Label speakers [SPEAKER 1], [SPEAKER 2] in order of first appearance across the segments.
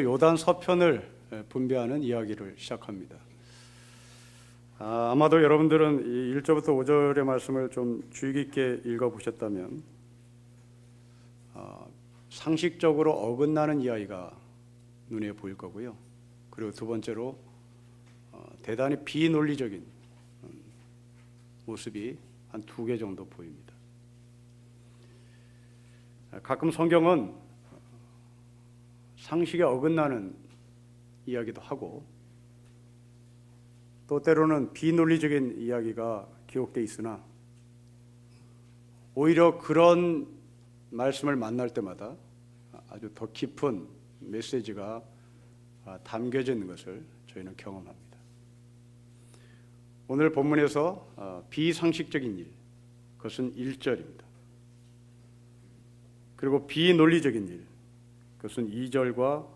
[SPEAKER 1] 오늘부터 요단 서편을 분배하는 이야기를 시작합니다. 아마도 여러분들은 이 1절부터 5절의 말씀을 좀 주의 깊게 읽어보셨다면 상식적으로 어긋나는 이야기가 눈에 보일 거고요. 그리고 두 번째로 대단히 비논리적인 모습이 한 2개 정도 보입니다. 가끔 성경은 상식에 어긋나는 이야기도 하고 또 때로는 비논리적인 이야기가 기록되어 있으나 오히려 그런 말씀을 만날 때마다 아주 더 깊은 메시지가 담겨져 있는 것을 저희는 경험합니다. 오늘 본문에서 비상식적인 일, 그것은 1절입니다. 그리고 비논리적인 일, 그것은 2절과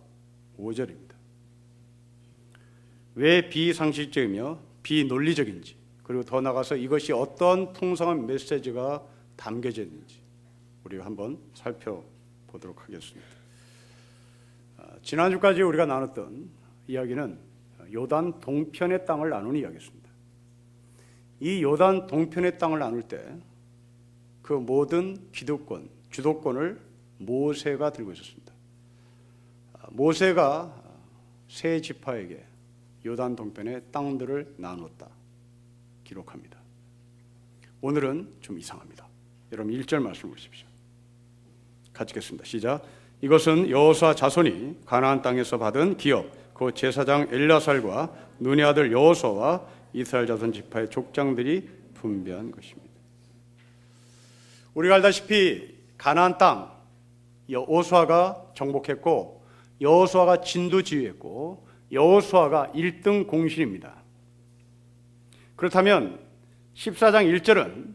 [SPEAKER 1] 5절입니다. 왜 비상식적이며 비논리적인지, 그리고 더 나아가서 이것이 어떤 풍성한 메시지가 담겨져 있는지 우리가 한번 살펴보도록 하겠습니다. 지난주까지 우리가 나눴던 이야기는 요단 동편의 땅을 나누는 이야기였습니다. 이 요단 동편의 땅을 나눌 때 그 모든 기득권, 주도권을 모세가 들고 있었습니다. 모세가 세 지파에게 요단 동편의 땅들을 나눴다 기록합니다. 오늘은 좀 이상합니다. 여러분 1절 말씀 보십시오. 같이 읽겠습니다. 시작. 이것은 여호수아 자손이 가나안 땅에서 받은 기업, 그 제사장 엘야살과 눈의 아들 여호수아와 이스라엘 자손 지파의 족장들이 분배한 것입니다. 우리가 알다시피 가나안 땅 여호수아가 정복했고 여호수아가 진두지휘했고 여호수아가 1등 공신입니다. 그렇다면 14장 1절은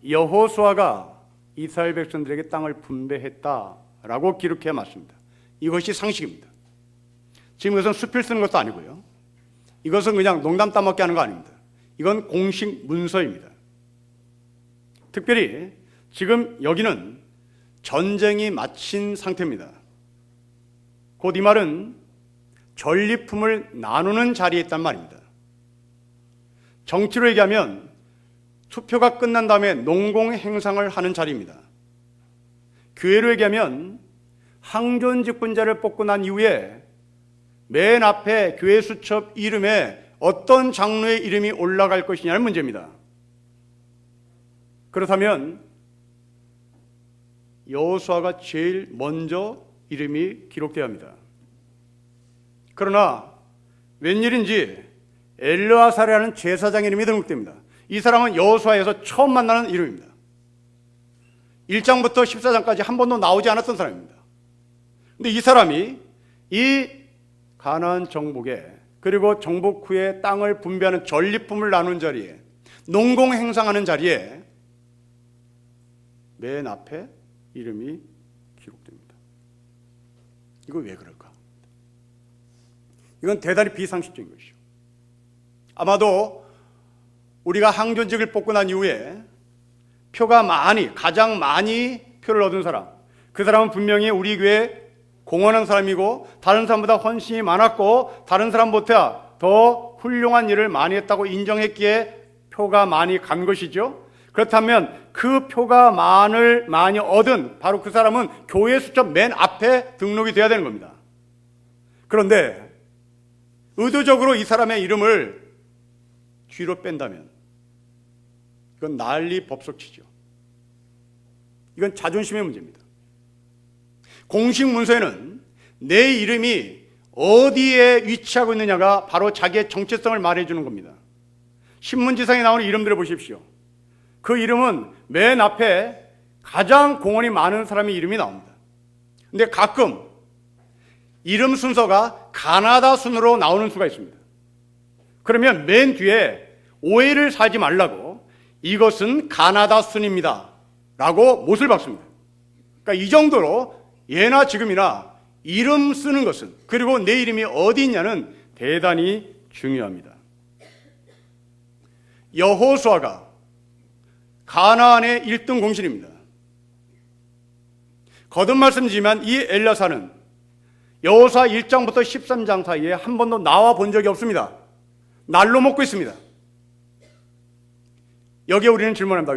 [SPEAKER 1] 여호수아가 이스라엘 백성들에게 땅을 분배했다라고 기록해야 맞습니다. 이것이 상식입니다. 지금 이것은 수필 쓰는 것도 아니고요. 이것은 그냥 농담 따먹기 하는 거 아닙니다. 이건 공식 문서입니다. 특별히 지금 여기는 전쟁이 마친 상태입니다. 곧 이 말은 전리품을 나누는 자리에 있단 말입니다. 정치로 얘기하면 투표가 끝난 다음에 농공 행상을 하는 자리입니다. 교회로 얘기하면 항존직분자를 뽑고 난 이후에 맨 앞에 교회 수첩 이름에 어떤 장로의 이름이 올라갈 것이냐는 문제입니다. 그렇다면 여호수아가 제일 먼저 이름이 기록되어야 합니다. 그러나 웬일인지 엘르아살이라는 제사장 이름이 등록됩니다. 이 사람은 여호수아에서 처음 만나는 이름입니다. 1장부터 14장까지 한 번도 나오지 않았던 사람입니다. 그런데 이 사람이 이 가나안 정복에 그리고 정복 후에 땅을 분배하는 전리품을 나눈 자리에 농공 행상하는 자리에 맨 앞에 이름이 기록됩니다. 이거 왜 그럴까? 이건 대단히 비상식적인 것이죠. 아마도 우리가 항존직을 뽑고 난 이후에 표가 가장 많이 표를 얻은 사람, 그 사람은 분명히 우리 교회에 공헌한 사람이고 다른 사람보다 헌신이 많았고 다른 사람보다 더 훌륭한 일을 많이 했다고 인정했기에 표가 많이 간 것이죠. 그렇다면 그 표가 많이 얻은 바로 그 사람은 교회 수첩 맨 앞에 등록이 돼야 되는 겁니다. 그런데 의도적으로 이 사람의 이름을 뒤로 뺀다면 이건 난리 법석치죠. 이건 자존심의 문제입니다. 공식 문서에는 내 이름이 어디에 위치하고 있느냐가 바로 자기의 정체성을 말해주는 겁니다. 신문지상에 나오는 이름들을 보십시오. 그 이름은 맨 앞에 가장 공헌이 많은 사람의 이름이 나옵니다. 근데 가끔 이름 순서가 가나다 순으로 나오는 수가 있습니다. 그러면 맨 뒤에 오해를 사지 말라고 이것은 가나다 순입니다 라고 못을 박습니다. 그러니까 이 정도로 예나 지금이나 이름 쓰는 것은 그리고 내 이름이 어디 있냐는 대단히 중요합니다. 여호수아가 가나안의 1등 공신입니다. 거듭 말씀드리지만 이 엘야사는 여호수아 1장부터 13장 사이에 한 번도 나와 본 적이 없습니다. 날로 먹고 있습니다. 여기에 우리는 질문합니다.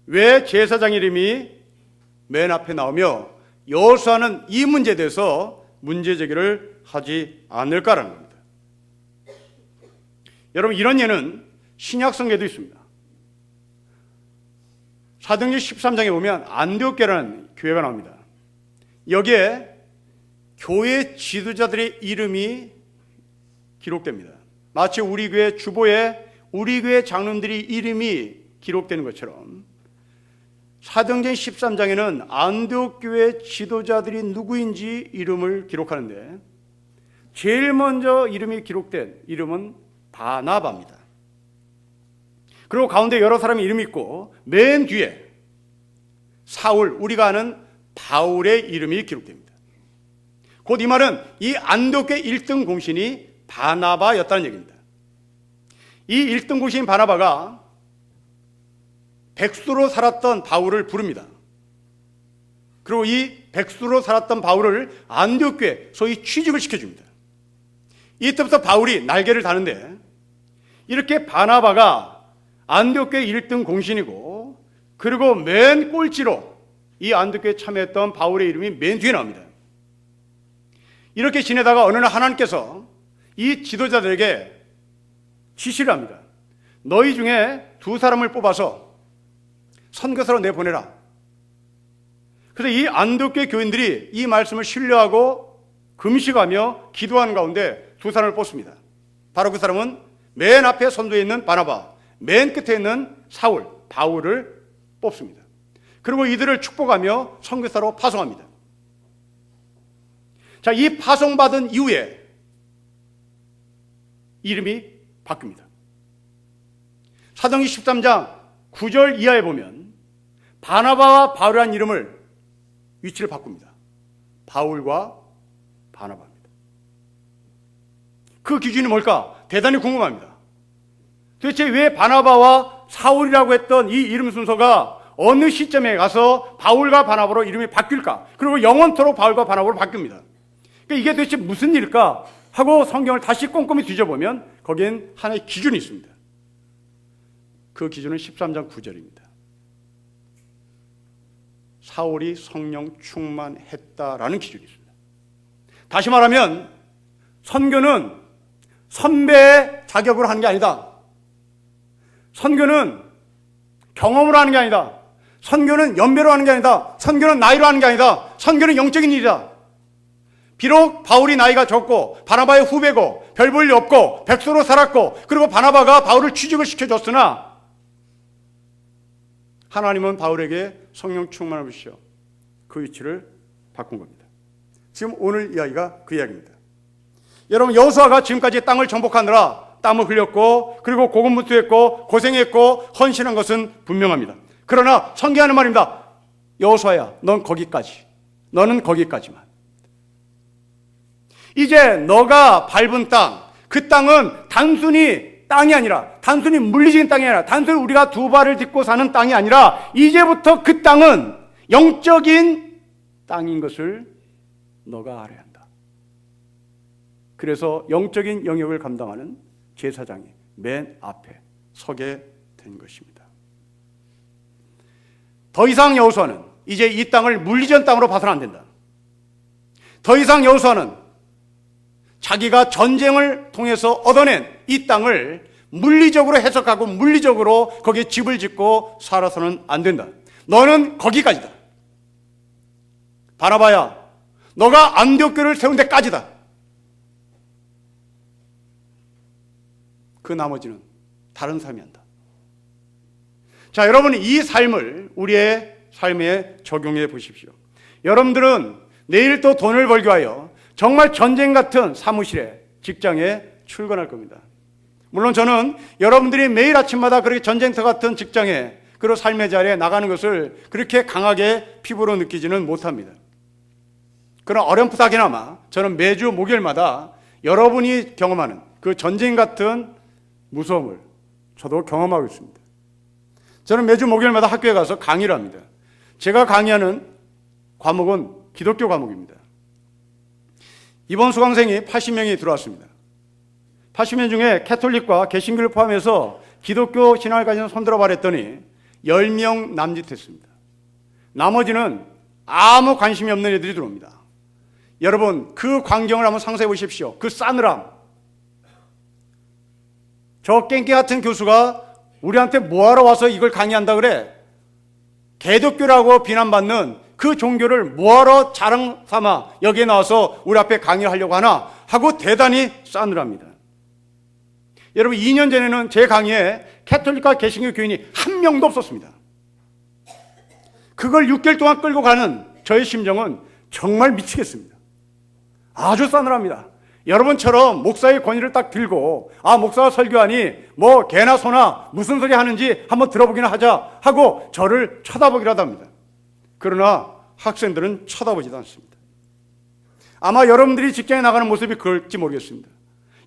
[SPEAKER 1] 왜 제사장 이름이 맨 앞에 나오며 여호수아는 이 문제에 대해서 문제 제기를 하지 않을까라는 겁니다. 여러분, 이런 예는 신약성경에도 있습니다. 사도행전 13장에 보면 안디옥교라는 교회가 나옵니다. 여기에 교회 지도자들의 이름이 기록됩니다. 마치 우리 교회 주보에 우리 교회 장로들이 이름이 기록되는 것처럼 사도행전 13장에는 안디옥 교회 지도자들이 누구인지 이름을 기록하는데 제일 먼저 이름이 기록된 이름은 바나바입니다. 그리고 가운데 여러 사람의 이름이 있고 맨 뒤에 사울, 우리가 아는 바울의 이름이 기록됩니다. 곧 이 말은 이 안디옥교회 1등 공신이 바나바였다는 얘기입니다. 이 1등 공신인 바나바가 백수로 살았던 바울을 부릅니다. 그리고 이 백수로 살았던 바울을 안디옥교회에 소위 취직을 시켜줍니다. 이때부터 바울이 날개를 다는데 이렇게 바나바가 안디옥교회 1등 공신이고 그리고 맨 꼴찌로 이 안디옥교회에 참여했던 바울의 이름이 맨 뒤에 나옵니다. 이렇게 지내다가 어느 날 하나님께서 이 지도자들에게 지시를 합니다. 너희 중에 2사람을 뽑아서 선교사로 내보내라. 그래서 이 안디옥교회 교인들이 이 말씀을 신뢰하고 금식하며 기도하는 가운데 2사람을 뽑습니다. 바로 그 사람은 맨 앞에 선두에 있는 바나바, 맨 끝에 있는 사울, 바울을 뽑습니다. 그리고 이들을 축복하며 선교사로 파송합니다. 자, 이 파송받은 이후에 이름이 바뀝니다. 사도행전 13장 9절 이하에 보면 바나바와 바울이라는 이름을 위치를 바꿉니다. 바울과 바나바입니다. 그 기준이 뭘까? 대단히 궁금합니다. 도대체 왜 바나바와 사울이라고 했던 이 이름 순서가 어느 시점에 가서 바울과 바나바로 이름이 바뀔까? 그리고 영원토록 바울과 바나바로 바뀝니다. 그러니까 이게 도대체 무슨 일일까? 하고 성경을 다시 꼼꼼히 뒤져보면 거기엔 하나의 기준이 있습니다. 그 기준은 13장 9절입니다. 사울이 성령 충만했다라는 기준이 있습니다. 다시 말하면 선교는 선배의 자격으로 하는 게 아니다. 선교는 경험으로 하는 게 아니다. 선교는 연배로 하는 게 아니다. 선교는 나이로 하는 게 아니다. 선교는 영적인 일이다. 비록 바울이 나이가 적고 바나바의 후배고 별 볼 일 없고 백수로 살았고 그리고 바나바가 바울을 취직을 시켜줬으나 하나님은 바울에게 성령 충만을 주시어 그 위치를 바꾼 겁니다. 지금 오늘 이야기가 그 이야기입니다. 여러분, 여호수아가 지금까지 땅을 정복하느라 땀을 흘렸고 그리고 고군분투했고 고생했고 헌신한 것은 분명합니다. 그러나 선교하는 말입니다. 여호수아야, 넌 거기까지. 너는 거기까지만. 이제 너가 밟은 땅, 그 땅은 단순히 땅이 아니라, 단순히 물리적인 땅이 아니라, 단순히 우리가 2발을 딛고 사는 땅이 아니라 이제부터 그 땅은 영적인 땅인 것을 너가 알아야 한다. 그래서 영적인 영역을 감당하는 제사장이 맨 앞에 서게 된 것입니다. 더 이상 여호수아는 이제 이 땅을 물리적인 땅으로 봐서는 안 된다. 더 이상 여호수아는 자기가 전쟁을 통해서 얻어낸 이 땅을 물리적으로 해석하고 물리적으로 거기에 집을 짓고 살아서는 안 된다. 너는 거기까지다. 바나바야, 너가 안디옥교를 세운 데까지다. 그 나머지는 다른 삶이 한다. 자, 여러분, 이 삶을 우리의 삶에 적용해 보십시오. 여러분들은 내일 또 돈을 벌기 위하여 정말 전쟁 같은 사무실에, 직장에 출근할 겁니다. 물론 저는 여러분들이 매일 아침마다 그렇게 전쟁터 같은 직장에, 그리고 삶의 자리에 나가는 것을 그렇게 강하게 피부로 느끼지는 못합니다. 그러나 어렴풋하게나마 저는 매주 목요일마다 여러분이 경험하는 그 전쟁 같은 무서움을 저도 경험하고 있습니다. 저는 매주 목요일마다 학교에 가서 강의를 합니다. 제가 강의하는 과목은 기독교 과목입니다. 이번 수강생이 80명이 들어왔습니다. 80명 중에 캐톨릭과 개신교를 포함해서 기독교 신앙을 가진 손들어 말했더니 10명 남짓했습니다. 나머지는 아무 관심이 없는 애들이 들어옵니다. 여러분, 그 광경을 한번 상상해 보십시오. 그 싸늘함. 저 깽깽 같은 교수가 우리한테 뭐하러 와서 이걸 강의한다 그래? 개독교라고 비난받는 그 종교를 뭐하러 자랑 삼아 여기에 나와서 우리 앞에 강의하려고 하나 하고 대단히 싸늘합니다. 여러분, 2년 전에는 제 강의에 캐톨릭과 개신교 교인이 한 명도 없었습니다. 그걸 6개월 동안 끌고 가는 저의 심정은 정말 미치겠습니다. 아주 싸늘합니다. 여러분처럼 목사의 권위를 딱 들고 목사가 설교하니 뭐 개나 소나 무슨 소리 하는지 한번 들어보기나 하자 하고 저를 쳐다보기라도 합니다. 그러나 학생들은 쳐다보지도 않습니다. 아마 여러분들이 직장에 나가는 모습이 그럴지 모르겠습니다.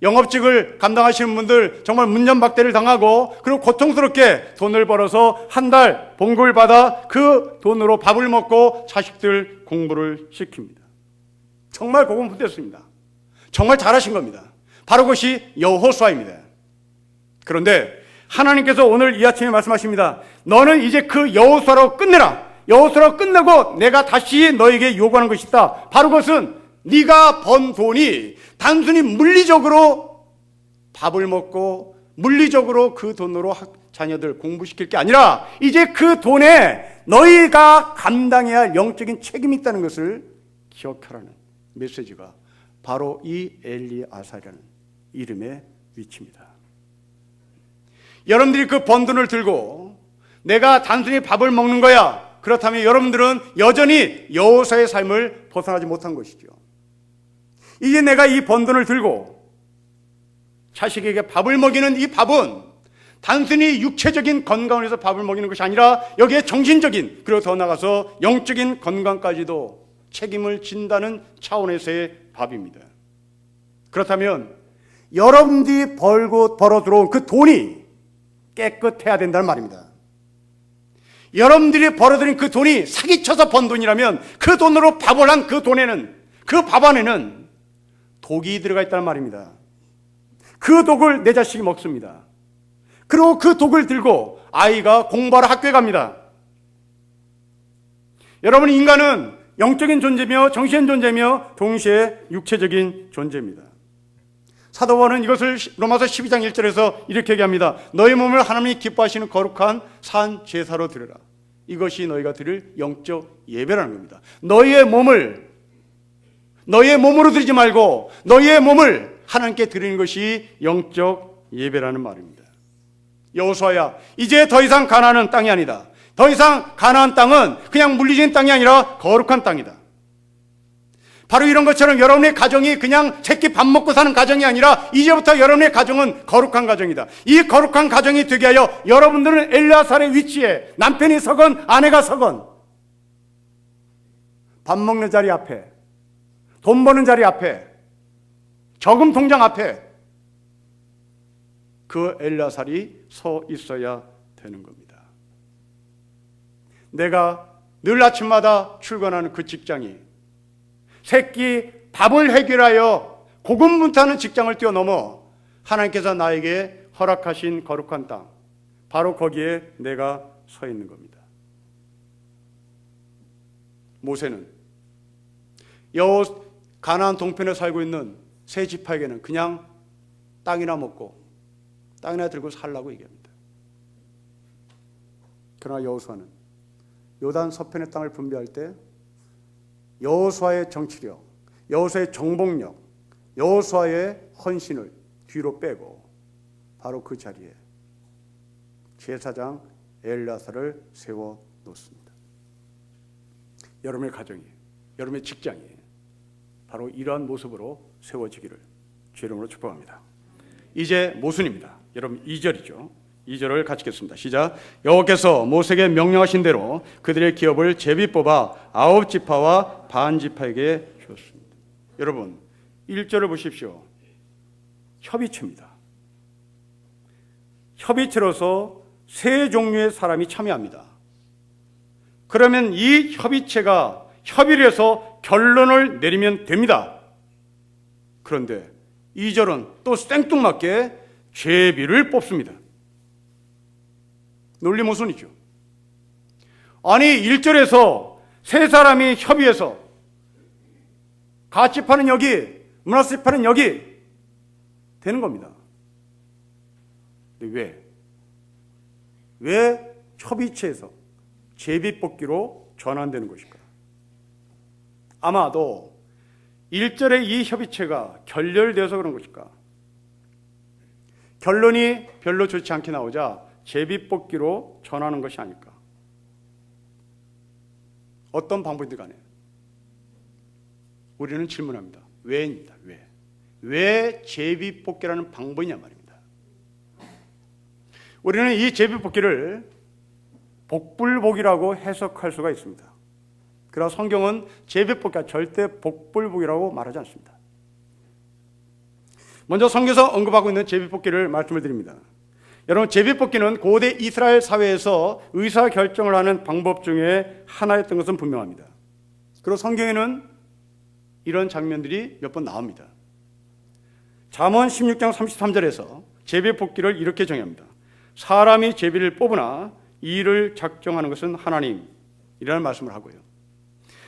[SPEAKER 1] 영업직을 감당하시는 분들 정말 문전박대를 당하고 그리고 고통스럽게 돈을 벌어서 한 달 봉급을 받아 그 돈으로 밥을 먹고 자식들 공부를 시킵니다. 정말 고군분투했습니다. 정말 잘하신 겁니다. 바로 그것이 여호수아입니다. 그런데 하나님께서 오늘 이 아침에 말씀하십니다. 너는 이제 그 여호수아로 끝내라. 여호수아로 끝내고 내가 다시 너에게 요구하는 것이 있다. 바로 그것은 네가 번 돈이 단순히 물리적으로 밥을 먹고 물리적으로 그 돈으로 자녀들 공부시킬 게 아니라 이제 그 돈에 너희가 감당해야 할 영적인 책임이 있다는 것을 기억하라는 메시지가 바로 이 엘리아사라는 이름의 위치입니다. 여러분들이 그 번 돈을 들고 내가 단순히 밥을 먹는 거야. 그렇다면 여러분들은 여전히 여호수아의 삶을 벗어나지 못한 것이죠. 이제 내가 이 번 돈을 들고 자식에게 밥을 먹이는 이 밥은 단순히 육체적인 건강을 위해서 밥을 먹이는 것이 아니라 여기에 정신적인 그리고 더 나아가서 영적인 건강까지도 책임을 진다는 차원에서의 밥입니다. 그렇다면 여러분들이 벌어 들어온 그 돈이 깨끗해야 된다는 말입니다. 여러분들이 벌어들인 그 돈이 사기쳐서 번 돈이라면 그 돈으로 밥을 한 그 돈에는, 그 밥 안에는 독이 들어가 있다는 말입니다. 그 독을 내 자식이 먹습니다. 그리고 그 독을 들고 아이가 공부하러 학교에 갑니다. 여러분, 인간은 영적인 존재며 정신적인 존재며 동시에 육체적인 존재입니다. 사도 바울은 이것을 로마서 12장 1절에서 이렇게 얘기합니다. 너희 몸을 하나님이 기뻐하시는 거룩한 산 제사로 드려라. 이것이 너희가 드릴 영적 예배라는 겁니다. 너희의 몸을 너희의 몸으로 드리지 말고 너희의 몸을 하나님께 드리는 것이 영적 예배라는 말입니다. 여호수아야, 이제 더 이상 가나안은 땅이 아니다. 더 이상 가나안 땅은 그냥 물리적인 땅이 아니라 거룩한 땅이다. 바로 이런 것처럼 여러분의 가정이 그냥 새끼 밥 먹고 사는 가정이 아니라 이제부터 여러분의 가정은 거룩한 가정이다. 이 거룩한 가정이 되게 하여 여러분들은 엘리아살의 위치에 남편이 서건 아내가 서건 밥 먹는 자리 앞에, 돈 버는 자리 앞에, 저금 통장 앞에 그 엘리아살이 서 있어야 되는 겁니다. 내가 늘 아침마다 출근하는 그 직장이 새끼 밥을 해결하여 고군분투하는 직장을 뛰어넘어 하나님께서 나에게 허락하신 거룩한 땅, 바로 거기에 내가 서 있는 겁니다. 모세는 가나안 동편에 살고 있는 세 지파에게는 그냥 땅이나 먹고 땅이나 들고 살라고 얘기합니다. 그러나 여호수아는 요단 서편의 땅을 분배할 때 여호수아의 정치력, 여호수아의 정복력, 여호수아의 헌신을 뒤로 빼고 바로 그 자리에 제사장 엘리아사를 세워 놓습니다. 여러분의 가정이, 여러분의 직장이 바로 이러한 모습으로 세워지기를 주의 이름으로 축복합니다. 이제 모순입니다. 여러분 2절이죠. 2절을 같이 읽겠습니다. 시작. 여호와께서 모세에게 명령하신 대로 그들의 기업을 제비 뽑아 9지파와 반 지파에게 주었습니다. 여러분 1절을 보십시오. 협의체입니다. 협의체로서 세 종류의 사람이 참여합니다. 그러면 이 협의체가 협의를 해서 결론을 내리면 됩니다. 그런데 2절은 또 생뚱맞게 제비를 뽑습니다. 논리모순이죠. 아니 1절에서 세 사람이 협의해서 같이 파는 여기, 문화세 파는 여기 되는 겁니다. 근데 왜 협의체에서 제비뽑기로 전환되는 것일까? 아마도 1절의 이 협의체가 결렬되어서 그런 것일까? 결론이 별로 좋지 않게 나오자 제비뽑기로 전하는 것이 아닐까? 어떤 방법이든 간에 우리는 질문합니다. 왜입니다. 왜 제비뽑기라는 방법이냐 말입니다. 우리는 이 제비뽑기를 복불복이라고 해석할 수가 있습니다. 그러나 성경은 제비뽑기가 절대 복불복이라고 말하지 않습니다. 먼저 성경에서 언급하고 있는 제비뽑기를 말씀을 드립니다. 여러분, 제비뽑기는 고대 이스라엘 사회에서 의사결정을 하는 방법 중에 하나였던 것은 분명합니다. 그리고 성경에는 이런 장면들이 몇 번 나옵니다. 잠언 16장 33절에서 제비뽑기를 이렇게 정의합니다. 사람이 제비를 뽑으나 이를 작정하는 것은 하나님이라는 말씀을 하고요.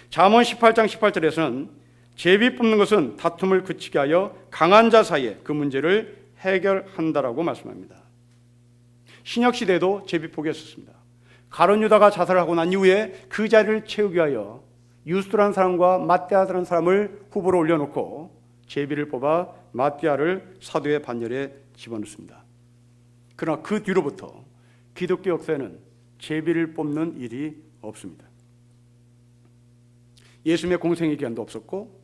[SPEAKER 1] 잠언 18장 18절에서는 제비 뽑는 것은 다툼을 그치게 하여 강한 자 사이에 그 문제를 해결한다라고 말씀합니다. 신약 시대에도 제비 뽑기였었습니다. 가룟 유다가 자살을 하고 난 이후에 그 자리를 채우기 위하여 유스라는 사람과 마띠아라는 사람을 후보로 올려놓고 제비를 뽑아 마띠아를 사도의 반열에 집어넣습니다. 그러나 그 뒤로부터 기독교 역사에는 제비를 뽑는 일이 없습니다. 예수님의 공생의 기간도 없었고,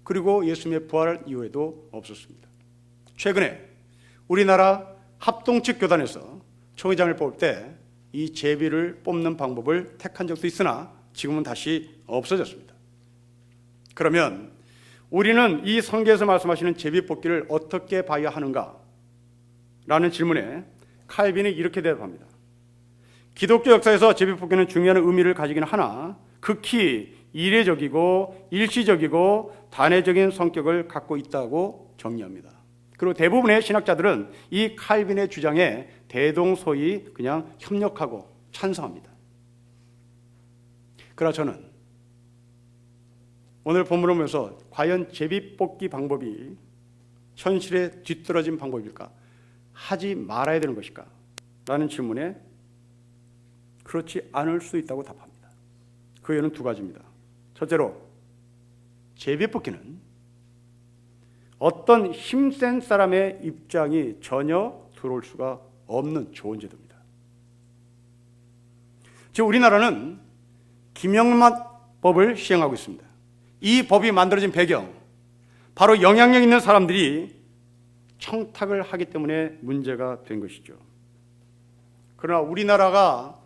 [SPEAKER 1] 그리고 예수님의 부활 이후에도 없었습니다. 최근에 우리나라 합동측 교단에서 총회장을 뽑을 때 이 제비를 뽑는 방법을 택한 적도 있으나 지금은 다시 없어졌습니다. 그러면 우리는 이 성경에서 말씀하시는 제비 뽑기를 어떻게 봐야 하는가? 라는 질문에 칼빈이 이렇게 대답합니다. 기독교 역사에서 제비 뽑기는 중요한 의미를 가지긴 하나 극히 이례적이고 일시적이고 단회적인 성격을 갖고 있다고 정리합니다. 그리고 대부분의 신학자들은 이 칼빈의 주장에 대동소이 그냥 협력하고 찬성합니다. 그러나 저는 오늘 본문을 보면서 과연 제비 뽑기 방법이 현실에 뒤떨어진 방법일까? 하지 말아야 되는 것일까? 라는 질문에 그렇지 않을 수 있다고 답합니다. 그 이유는 두 가지입니다. 첫째로 제비 뽑기는 어떤 힘센 사람의 입장이 전혀 들어올 수가 없는 좋은 제도입니다. 지금 우리나라는 김영란법을 시행하고 있습니다. 이 법이 만들어진 배경, 바로 영향력 있는 사람들이 청탁을 하기 때문에 문제가 된 것이죠. 그러나 우리나라가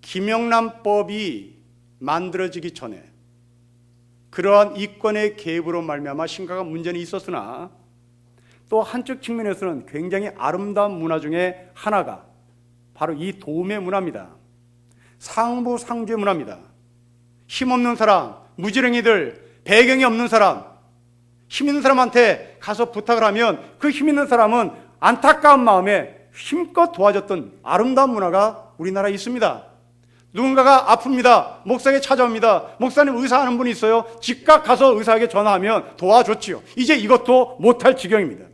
[SPEAKER 1] 김영란법이 만들어지기 전에 그러한 이권의 개입으로 말미암아 심각한 문제는 있었으나 또 한쪽 측면에서는 굉장히 아름다운 문화 중에 하나가 바로 이 도움의 문화입니다. 상부상조의 문화입니다. 힘없는 사람, 무지랭이들, 배경이 없는 사람, 힘 있는 사람한테 가서 부탁을 하면 그 힘 있는 사람은 안타까운 마음에 힘껏 도와줬던 아름다운 문화가 우리나라에 있습니다. 누군가가 아픕니다. 목사에게 찾아옵니다. 목사님 의사하는 분이 있어요. 즉각 가서 의사에게 전화하면 도와줬지요. 이제 이것도 못할 지경입니다.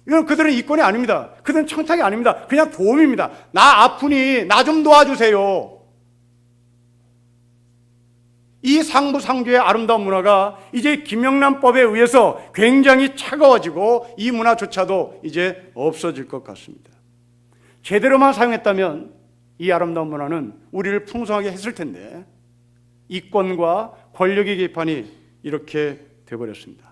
[SPEAKER 1] 이건 그들은 이권이 아닙니다. 그들은 청탁이 아닙니다. 그냥 도움입니다. 나 아프니 나 좀 도와주세요. 이 상부상조의 아름다운 문화가 이제 김영란법에 의해서 굉장히 차가워지고 이 문화조차도 이제 없어질 것 같습니다. 제대로만 사용했다면 이 아름다운 문화는 우리를 풍성하게 했을 텐데 이권과 권력의 개입이 이렇게 되어버렸습니다.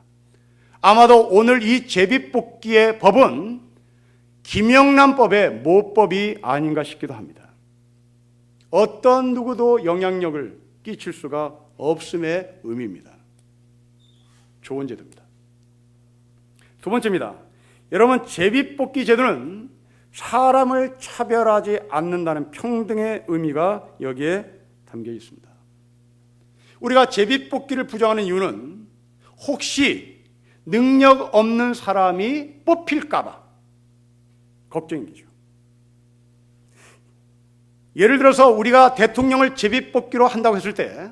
[SPEAKER 1] 아마도 오늘 이 제비뽑기의 법은 김영란법의 모법이 아닌가 싶기도 합니다. 어떤 누구도 영향력을 끼칠 수가 없음의 의미입니다. 좋은 제도입니다. 두 번째입니다. 여러분, 제비뽑기 제도는 사람을 차별하지 않는다는 평등의 의미가 여기에 담겨 있습니다. 우리가 제비뽑기를 부정하는 이유는 혹시 능력 없는 사람이 뽑힐까봐 걱정인 거죠. 예를 들어서 우리가 대통령을 제비 뽑기로 한다고 했을 때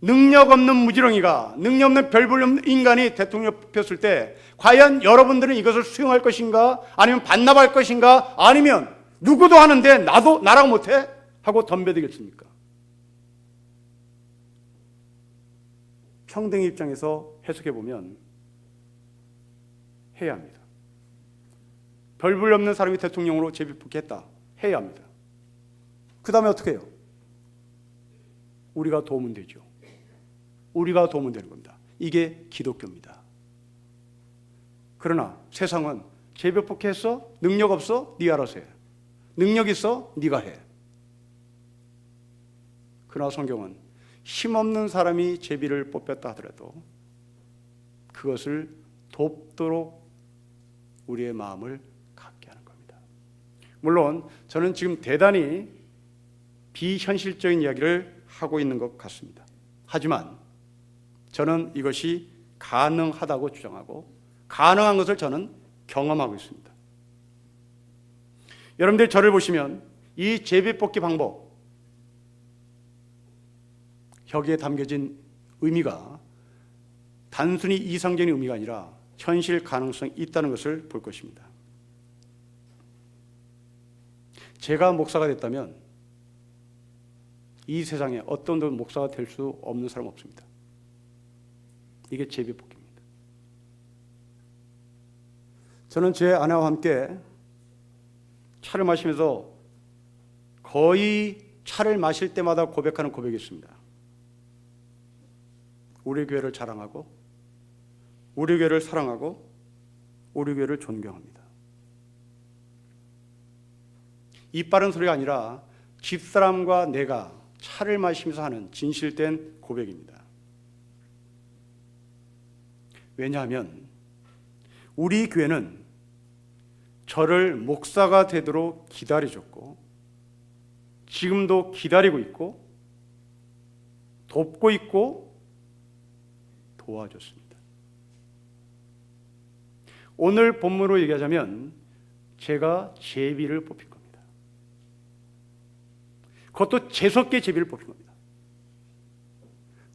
[SPEAKER 1] 능력 없는 무지렁이가, 능력 없는 별볼 없는 인간이 대통령 뽑혔을 때 과연 여러분들은 이것을 수용할 것인가, 아니면 반납할 것인가, 아니면 누구도 하는데 나라고 못해? 하고 덤벼들겠습니까? 평등의 입장에서 해석해 보면 해야 합니다. 별볼 없는 사람이 대통령으로 제비 뽑겠다, 해야 합니다. 그 다음에 어떻게 해요? 우리가 도우면 되죠. 우리가 도우면 되는 겁니다. 이게 기독교입니다. 그러나 세상은 제비 뽑기 했어? 능력 없어? 네 알아서 해. 능력 있어? 네가 해. 그러나 성경은 힘없는 사람이 제비를 뽑혔다 하더라도 그것을 돕도록 우리의 마음을 갖게 하는 겁니다. 물론 저는 지금 대단히 비현실적인 이야기를 하고 있는 것 같습니다. 하지만 저는 이것이 가능하다고 주장하고 가능한 것을 저는 경험하고 있습니다. 여러분들 저를 보시면 이 제비 뽑기 방법, 여기에 담겨진 의미가 단순히 이상적인 의미가 아니라 현실 가능성이 있다는 것을 볼 것입니다. 제가 목사가 됐다면 이 세상에 어떤 목사가 될 수 없는 사람 없습니다. 이게 제비 뽑기입니다. 저는 제 아내와 함께 차를 마시면서 거의 차를 마실 때마다 고백하는 고백이 있습니다. 우리 교회를 자랑하고, 우리 교회를 사랑하고, 우리 교회를 존경합니다. 입 바른 소리가 아니라 집사람과 내가 차를 마시면서 하는 진실된 고백입니다. 왜냐하면 우리 교회는 저를 목사가 되도록 기다려줬고, 지금도 기다리고 있고, 돕고 있고, 도와줬습니다. 오늘 본문으로 얘기하자면 제가 제비를 뽑힌 겁니다. 그것도 재수없게 제비를 뽑힌 겁니다.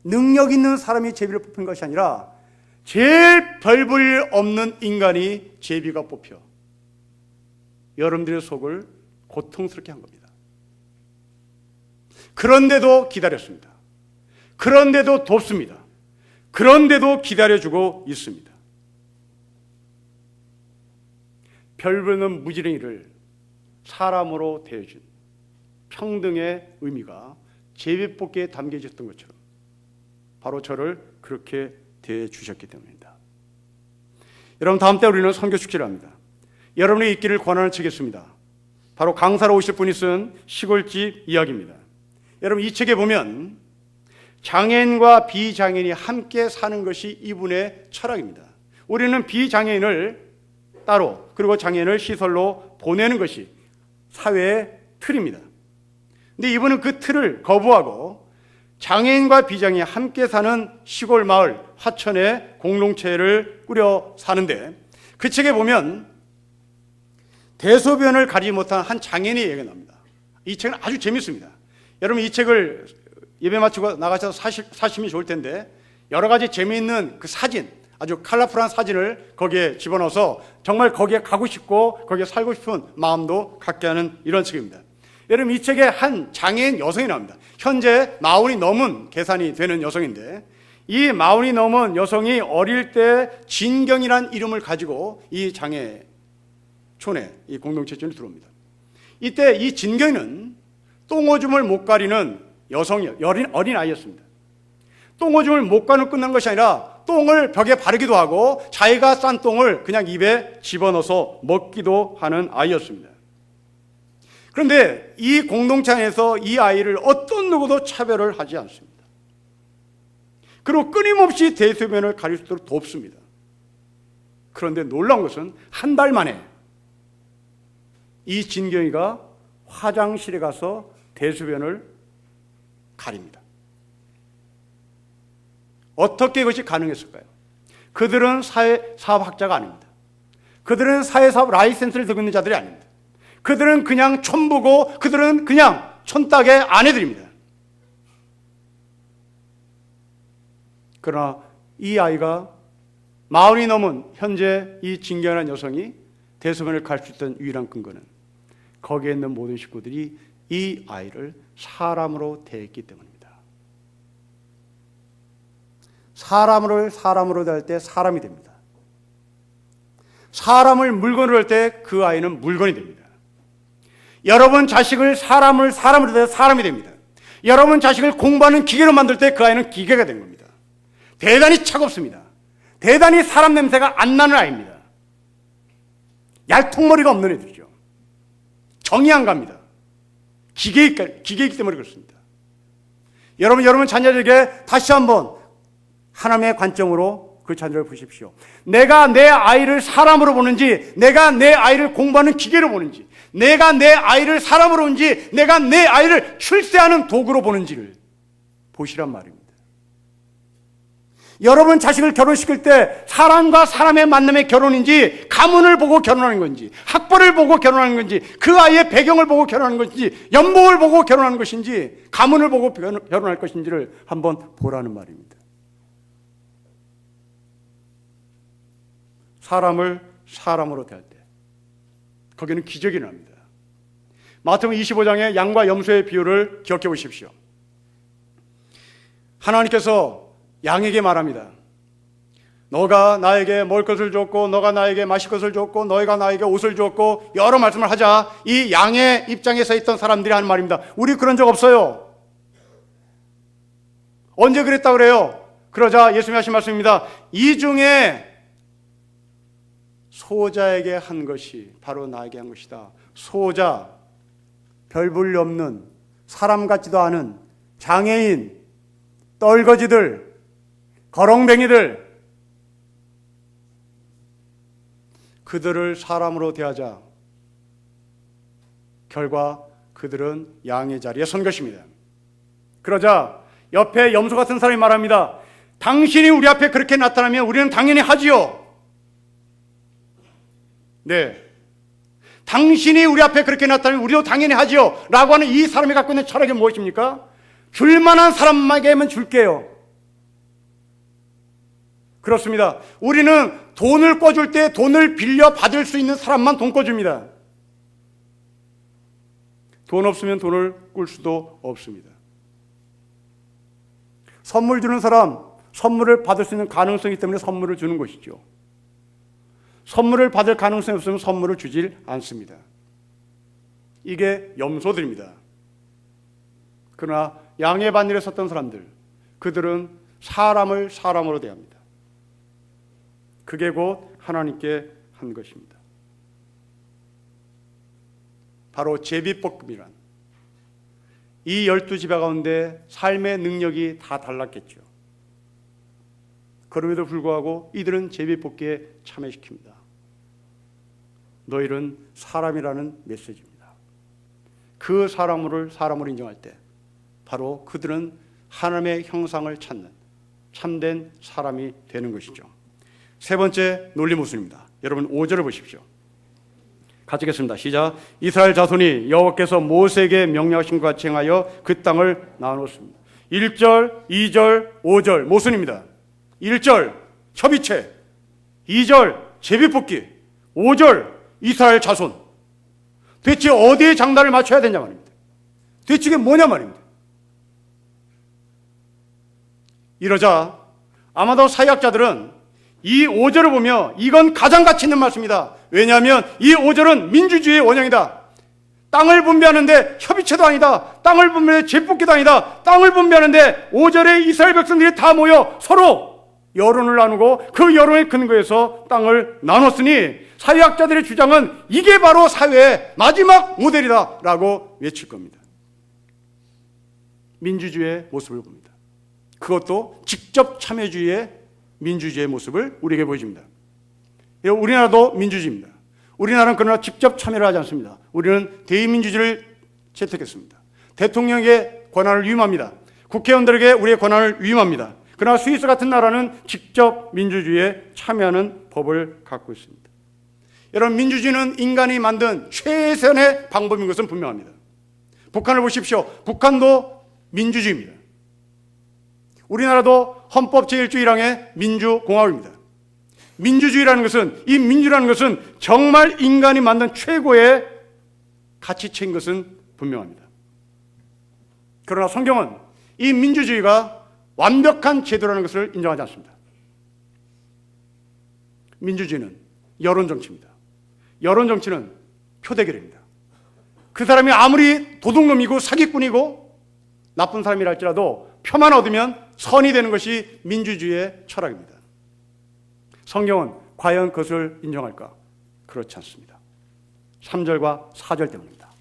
[SPEAKER 1] 능력 있는 사람이 제비를 뽑힌 것이 아니라 제일 별 볼 일 없는 인간이 제비가 뽑혀 여러분들의 속을 고통스럽게 한 겁니다. 그런데도 기다렸습니다. 그런데도 돕습니다. 그런데도 기다려주고 있습니다. 별 볼 없는 무지랭이를 사람으로 대해준 평등의 의미가 제비 뽑기에 담겨졌던 것처럼 바로 저를 그렇게 대해주셨기 때문입니다. 여러분, 다음 때 우리는 선교 축제를 합니다. 여러분이 있기를 권한을 치겠습니다. 바로 강사로 오실 분이 쓴 시골집 이야기입니다. 여러분, 이 책에 보면 장애인과 비장애인이 함께 사는 것이 이분의 철학입니다. 우리는 비장애인을 따로, 그리고 장애인을 시설로 보내는 것이 사회의 틀입니다. 근데 이분은 그 틀을 거부하고 장애인과 비장애인이 함께 사는 시골 마을 화천에 공동체를 꾸려 사는데, 그 책에 보면 대소변을 가리지 못한 한 장애인의 얘기가 나옵니다. 이 책은 아주 재밌습니다. 여러분, 이 책을 예배 마치고 나가셔서 사시면 좋을 텐데, 여러 가지 재미있는 그 사진, 아주 컬러풀한 사진을 거기에 집어넣어서 정말 거기에 가고 싶고 거기에 살고 싶은 마음도 갖게 하는 이런 책입니다. 여러분, 이 책에 한 장애인 여성이 나옵니다. 현재 40이 넘은 계산이 되는 여성인데, 이 40이 넘은 여성이 어릴 때 진경이라는 이름을 가지고 이 장애촌에, 이 공동체촌에 들어옵니다. 이때 이 진경이는 똥오줌을 못 가리는 여성이요, 어린 아이였습니다. 똥오줌을 못 가는 끝난 것이 아니라 똥을 벽에 바르기도 하고 자기가 싼 똥을 그냥 입에 집어넣어서 먹기도 하는 아이였습니다. 그런데 이 공동체 안에서 이 아이를 어떤 누구도 차별을 하지 않습니다. 그리고 끊임없이 대소변을 가릴 수 있도록 돕습니다. 그런데 놀라운 것은 한 달 만에 이 진경이가 화장실에 가서 대소변을 가립니다. 어떻게 이것이 가능했을까요? 그들은 사회사업학자가 아닙니다. 그들은 사회사업 라이센스를 들고 있는 자들이 아닙니다. 그들은 그냥 촌부고 그들은 그냥 촌딱의 아내들입니다. 그러나 이 아이가 40이 넘은 현재 이 진경한 여성이 대소변을 갈 수 있던 유일한 근거는 거기에 있는 모든 식구들이 이 아이를 사람으로 대했기 때문입니다. 사람으로 대할 때 사람이 됩니다. 사람을 물건으로 할 때 그 아이는 물건이 됩니다. 여러분 자식을 사람으로 대할 때 사람이 됩니다. 여러분 자식을 공부하는 기계로 만들 때 그 아이는 기계가 된 겁니다. 대단히 차갑습니다. 대단히 사람 냄새가 안 나는 아이입니다. 얄통머리가 없는 애들이죠. 정이 안 갑니다. 기계이기 때문에 그렇습니다. 여러분 자녀들에게 다시 한번 하나님의 관점으로 그 자녀를 보십시오. 내가 내 아이를 사람으로 보는지, 내가 내 아이를 공부하는 기계로 보는지, 내가 내 아이를 사람으로 보는지, 내가 내 아이를 출세하는 도구로 보는지를 보시란 말입니다. 여러분 자식을 결혼시킬 때 사람과 사람의 만남의 결혼인지, 가문을 보고 결혼하는 건지, 학벌을 보고 결혼하는 건지, 그 아이의 배경을 보고 결혼하는 건지, 연봉을 보고 결혼하는 것인지, 가문을 보고 결혼할 것인지를 한번 보라는 말입니다. 사람을 사람으로 대할 때 거기는 기적이 납니다. 마태복음 25장의 양과 염소의 비유를 기억해 보십시오. 하나님께서 양에게 말합니다. 너가 나에게 먹을 것을 줬고, 너가 나에게 마실 것을 줬고, 너희가 나에게 옷을 줬고, 여러 말씀을 하자. 이 양의 입장에 서 있던 사람들이 하는 말입니다. 우리 그런 적 없어요. 언제 그랬다 그래요? 그러자 예수님이 하신 말씀입니다. 이 중에 소자에게 한 것이 바로 나에게 한 것이다. 소자, 별 볼일 없는, 사람 같지도 않은 장애인, 떨거지들, 거렁뱅이들, 그들을 사람으로 대하자. 결과 그들은 양의 자리에 선 것입니다. 그러자 옆에 염소 같은 사람이 말합니다. 당신이 우리 앞에 그렇게 나타나면 우리는 당연히 하지요. 네, 당신이 우리 앞에 그렇게 나타나면 우리도 당연히 하지요 라고 하는 이 사람이 갖고 있는 철학이 무엇입니까? 줄만한 사람에게만 줄게요. 그렇습니다. 우리는 돈을 꿔줄 때 돈을 빌려 받을 수 있는 사람만 돈 꿔줍니다. 돈 없으면 돈을 꿀 수도 없습니다. 선물 주는 사람, 선물을 받을 수 있는 가능성이기 때문에 선물을 주는 것이죠. 선물을 받을 가능성이 없으면 선물을 주질 않습니다. 이게 염소들입니다. 그러나 양의 반열에 섰던 사람들, 그들은 사람을 사람으로 대합니다. 그게 곧 하나님께 한 것입니다. 바로 제비볶음이란, 이 12지파 가운데 삶의 능력이 다 달랐겠죠. 그럼에도 불구하고 이들은 제비뽑기에 참여시킵니다. 너희는 사람이라는 메시지입니다. 그 사람을 사람으로 인정할 때 바로 그들은 하나님의 형상을 찾는 참된 사람이 되는 것이죠. 세 번째 논리모순입니다. 여러분 5절을 보십시오. 같이 읽겠습니다. 시작. 이스라엘 자손이 여호와께서 모세에게 명령하신 것 같이 행하여 그 땅을 나누었습니다. 1절, 2절, 5절 모순입니다. 1절 협의체, 2절 제비뽑기, 5절 이스라엘 자손. 대체 어디에 장단을 맞춰야 되냐 말입니다. 대체 이게 뭐냐 말입니다. 이러자 아마도 사회학자들은 이 5절을 보며 이건 가장 가치 있는 말씀이다. 왜냐하면 이 5절은 민주주의의 원형이다. 땅을 분배하는데 협의체도 아니다. 땅을 분배하는데 제뽑기도 아니다. 땅을 분배하는데 5절에 이스라엘 백성들이 다 모여 서로 여론을 나누고 그 여론의 근거에서 땅을 나눴으니 사회학자들의 주장은 이게 바로 사회의 마지막 모델이다 라고 외칠 겁니다. 민주주의의 모습을 봅니다. 그것도 직접 참여주의의 민주주의의 모습을 우리에게 보여줍니다. 우리나라도 민주주의입니다. 우리나라는 그러나 직접 참여를 하지 않습니다. 우리는 대의민주주의를 채택했습니다. 대통령에게 권한을 위임합니다. 국회의원들에게 우리의 권한을 위임합니다. 그러나 스위스 같은 나라는 직접 민주주의에 참여하는 법을 갖고 있습니다. 여러분, 민주주의는 인간이 만든 최선의 방법인 것은 분명합니다. 북한을 보십시오. 북한도 민주주의입니다. 우리나라도 헌법 제1조 1항의 민주공화국입니다. 민주주의라는 것은, 이 민주라는 것은 정말 인간이 만든 최고의 가치체인 것은 분명합니다. 그러나 성경은 이 민주주의가 완벽한 제도라는 것을 인정하지 않습니다. 민주주의는 여론정치입니다. 여론정치는 표대결입니다. 그 사람이 아무리 도둑놈이고 사기꾼이고 나쁜 사람이라 할지라도 표만 얻으면 선이 되는 것이 민주주의의 철학입니다. 성경은 과연 그것을 인정할까? 그렇지 않습니다. 3절과 4절 때문입니다.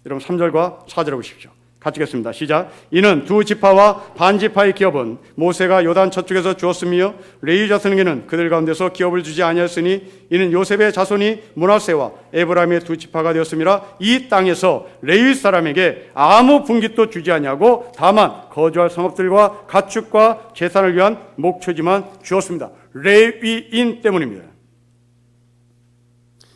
[SPEAKER 1] 여러분, 3절과 4절을 보십시오. 같이 읽겠습니다. 시작. 이는 두 지파와 반 지파의 기업은 모세가 요단 저쪽에서 주었으며 레위 자손에게는 그들 가운데서 기업을 주지 아니하였으니 이는 요셉의 자손이 므낫세와 에브라임의 두 지파가 되었음이라. 이 땅에서 레위 사람에게 아무 분깃도 주지 아니하고 다만 거주할 성읍들과 가축과 제산을 위한 목초지만 주었습니다. 레위인 때문입니다.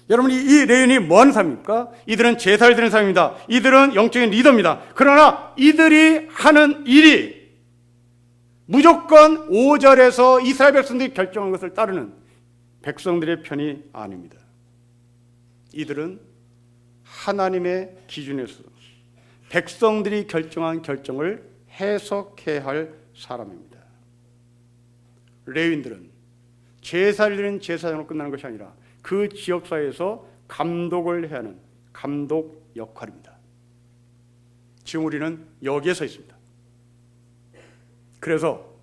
[SPEAKER 1] 여러분, 이 레위인이 뭐 하는 사람입니까? 이들은 제사를 드리는 사람입니다. 이들은 영적인 리더입니다. 그러나 이들이 하는 일이 무조건 5절에서 이스라엘 백성들이 결정한 것을 따르는 백성들의 편이 아닙니다. 이들은 하나님의 기준에서 백성들이 결정한 결정을 해석해야 할 사람입니다. 레위인들은 제사를 드리는 제사장으로 끝나는 것이 아니라 그 지역사회에서 감독을 해야 하는 감독 역할입니다. 지금 우리는 여기에 서 있습니다. 그래서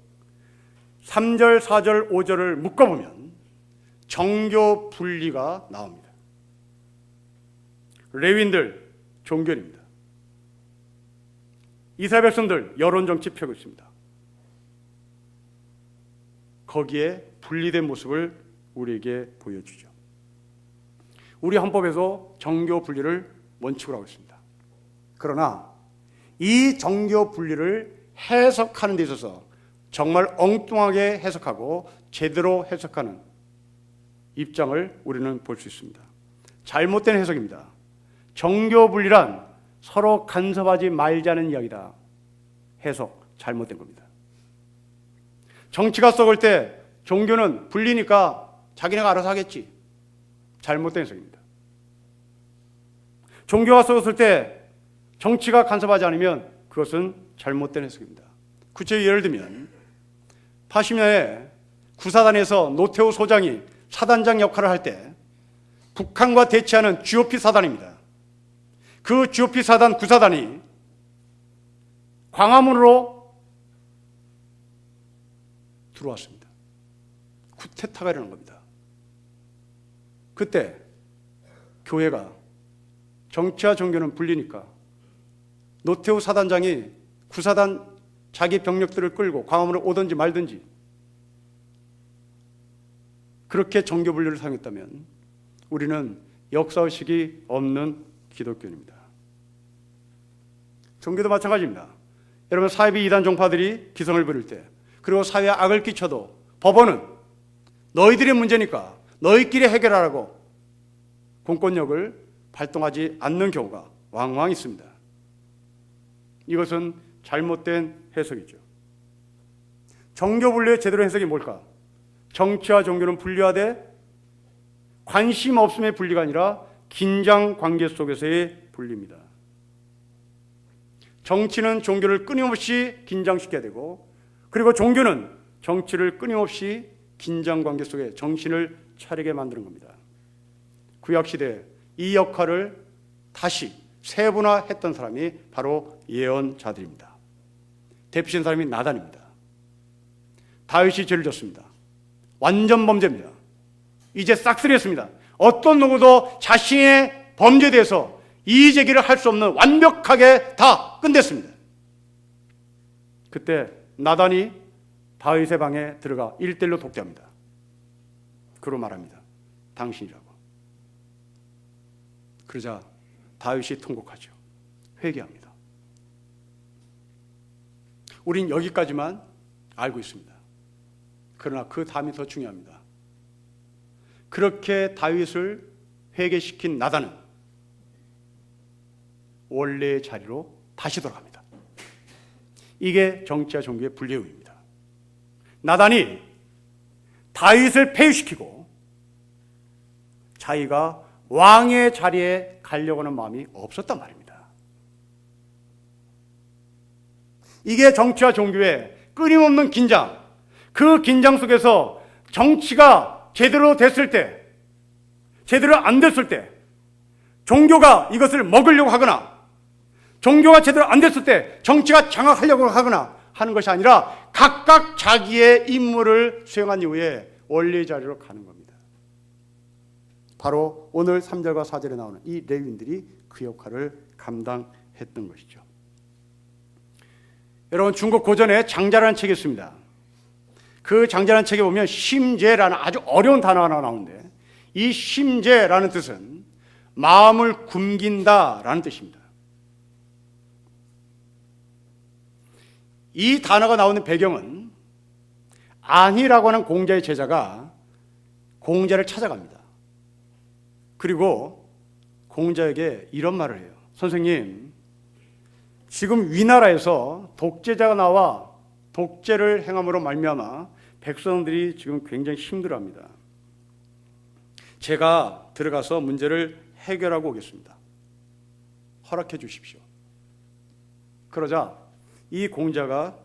[SPEAKER 1] 3절, 4절, 5절을 묶어보면 정교 분리가 나옵니다. 레위인들 종교입니다. 이스라엘 백성들 여론정치 펴고 있습니다. 거기에 분리된 모습을 우리에게 보여주죠. 우리 헌법에서 정교 분리를 원칙으로 하고 있습니다. 그러나 이 정교 분리를 해석하는 데 있어서 정말 엉뚱하게 해석하고 제대로 해석하는 입장을 우리는 볼 수 있습니다. 잘못된 해석입니다. 정교 분리란 서로 간섭하지 말자는 이야기다. 해석 잘못된 겁니다. 정치가 썩을 때 종교는 분리니까 자기네가 알아서 하겠지. 잘못된 해석입니다. 종교가 썩었을 때 정치가 간섭하지 않으면 그것은 잘못된 해석입니다. 구체적으로 예를 들면 80년에 구사단에서 노태우 소장이 사단장 역할을 할 때 북한과 대치하는 GOP 사단입니다. 그 GOP 사단 구사단이 광화문으로 들어왔습니다. 쿠데타가 일어난 겁니다. 그때 교회가 정치와 종교는 분리니까 노태우 사단장이 구사단 자기 병력들을 끌고 광화문을 오든지 말든지 그렇게 정교 분리를 사용했다면 우리는 역사의식이 없는 기독교인입니다. 종교도 마찬가지입니다. 여러분, 사이비 이단 종파들이 기성을 부릴 때 그리고 사회에 악을 끼쳐도 법원은 너희들의 문제니까 너희끼리 해결하라고 공권력을 발동하지 않는 경우가 왕왕 있습니다. 이것은 잘못된 해석이죠. 정교 분리의 제대로 해석이 뭘까? 정치와 종교는 분리하되 관심 없음의 분리가 아니라 긴장 관계 속에서의 분리입니다. 정치는 종교를 끊임없이 긴장시켜야 되고, 그리고 종교는 정치를 끊임없이 긴장 관계 속에 정신을 차리게 만드는 겁니다. 구약시대에 이 역할을 다시 세분화했던 사람이 바로 예언자들입니다. 대표적인 사람이 나단입니다. 다윗이 죄를 졌습니다. 완전 범죄입니다. 이제 싹쓸이했습니다. 어떤 누구도 자신의 범죄에 대해서 이의제기를 할 수 없는 완벽하게 다 끝냈습니다. 그때 나단이 다윗의 방에 들어가 1:1로 독대합니다. 그로 말합니다. 당신이라고. 그러자 다윗이 통곡하죠. 회개합니다. 우린 여기까지만 알고 있습니다. 그러나 그 다음이 더 중요합니다. 그렇게 다윗을 회개시킨 나단은 원래의 자리로 다시 돌아갑니다. 이게 정치와 종교의 분리의입니다. 나단이 다윗을 폐위시키고 자기가 왕의 자리에 가려고 하는 마음이 없었단 말입니다. 이게 정치와 종교의 끊임없는 긴장, 그 긴장 속에서 정치가 제대로 됐을 때, 제대로 안 됐을 때, 종교가 이것을 먹으려고 하거나 종교가 제대로 안 됐을 때 정치가 장악하려고 하거나 하는 것이 아니라 각각 자기의 임무를 수행한 이후에 원래의 자리로 가는 겁니다. 바로 오늘 3절과 4절에 나오는 이 레위인들이 그 역할을 감당했던 것이죠. 여러분, 중국 고전에 장자라는 책이 있습니다. 그 장자라는 책에 보면 심제라는 아주 어려운 단어가 하나 나오는데, 이 심제라는 뜻은 마음을 굶긴다라는 뜻입니다. 이 단어가 나오는 배경은 안희라고 하는 공자의 제자가 공자를 찾아갑니다. 그리고 공자에게 이런 말을 해요. 선생님, 지금 위나라에서 독재자가 나와 독재를 행함으로 말미암아 백성들이 지금 굉장히 힘들어합니다. 제가 들어가서 문제를 해결하고 오겠습니다. 허락해 주십시오. 그러자 이 공자가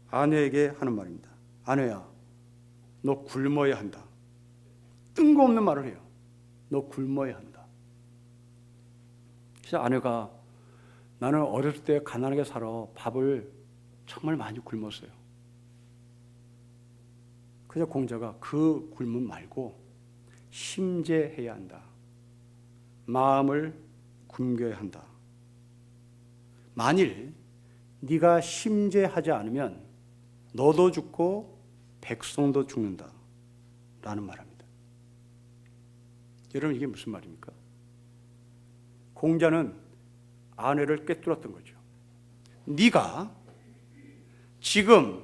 [SPEAKER 1] 아내에게 하는 말입니다. 아내야, 너 굶어야 한다. 뜬금없는 말을 해요. 너 굶어야 한다. 그래서 아내가 나는 어렸을 때 가난하게 살아 밥을 정말 많이 굶었어요. 그래서 공자가 그 굶음 말고 심제해야 한다. 마음을 굶겨야 한다. 만일 네가 심제하지 않으면 너도 죽고 백성도 죽는다 라는 말합니다. 여러분, 이게 무슨 말입니까? 공자는 아내를 꿰뚫었던 거죠. 네가 지금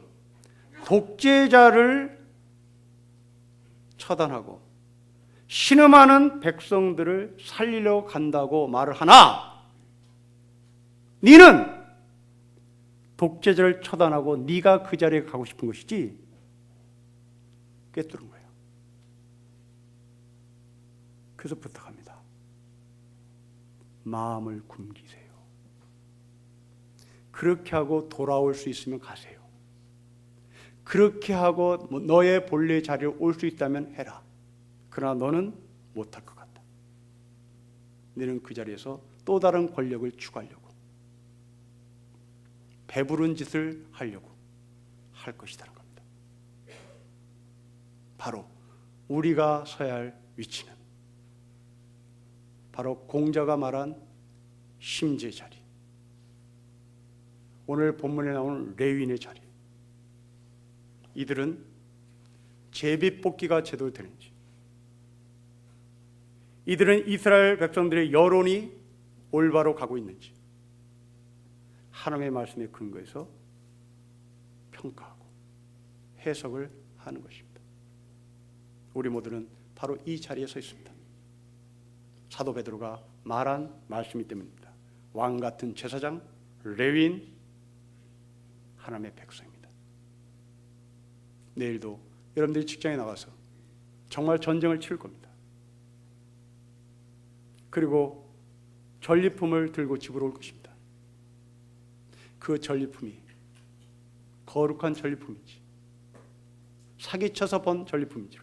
[SPEAKER 1] 독재자를 처단하고 신음하는 백성들을 살리려고 간다고 말을 하나, 네는 독재자를 처단하고 네가 그 자리에 가고 싶은 것이지, 꿰뚫은 거예요. 그래서 부탁합니다. 마음을 굶기세요. 그렇게 하고 돌아올 수 있으면 가세요. 그렇게 하고 너의 본래의 자리에 올 수 있다면 해라. 그러나 너는 못할 것 같다. 너는 그 자리에서 또 다른 권력을 추구하려고, 배부른 짓을 하려고 할 것이라는 겁니다. 바로 우리가 서야 할 위치는 바로 공자가 말한 심제 자리, 오늘 본문에 나오는 레위인의 자리. 이들은 제비뽑기가 제대로 되는지, 이들은 이스라엘 백성들의 여론이 올바로 가고 있는지 하나님의 말씀에 근거해서 평가하고 해석을 하는 것입니다. 우리 모두는 바로 이 자리에 서 있습니다. 사도 베드로가 말한 말씀이기 때문입니다. 왕 같은 제사장, 레위인, 하나님의 백성입니다. 내일도 여러분들이 직장에 나가서 정말 전쟁을 치를 겁니다. 그리고 전리품을 들고 집으로 올 것입니다. 그 전리품이 거룩한 전리품인지 사기쳐서 번 전리품인지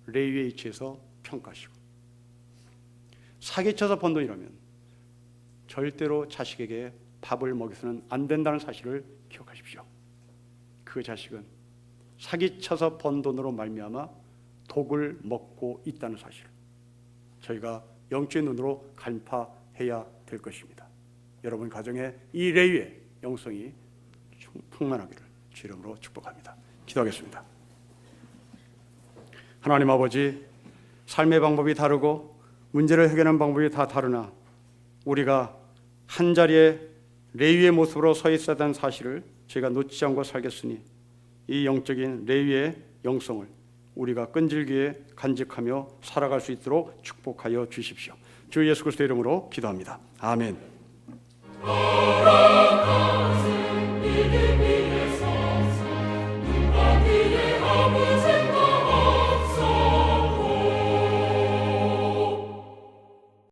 [SPEAKER 1] 레위의 이치에서 평가하시고, 사기쳐서 번 돈이라면 절대로 자식에게 밥을 먹여서는 안 된다는 사실을 기억하십시오. 그 자식은 사기쳐서 번 돈으로 말미암아 독을 먹고 있다는 사실을 저희가 영적인 눈으로 간파해야 될 것입니다. 여러분 가정에 이 레위의 영성이 풍만하기를 주 이름으로 축복합니다. 기도하겠습니다. 하나님 아버지, 삶의 방법이 다르고 문제를 해결하는 방법이 다 다르나 우리가 한자리에 레위의 모습으로 서 있어야 하는 사실을 저희가 놓치지 않고 살겠으니 이 영적인 레위의 영성을 우리가 끈질기게 간직하며 살아갈 수 있도록 축복하여 주십시오. 주 예수 그리스도의 이름으로 기도합니다. 아멘.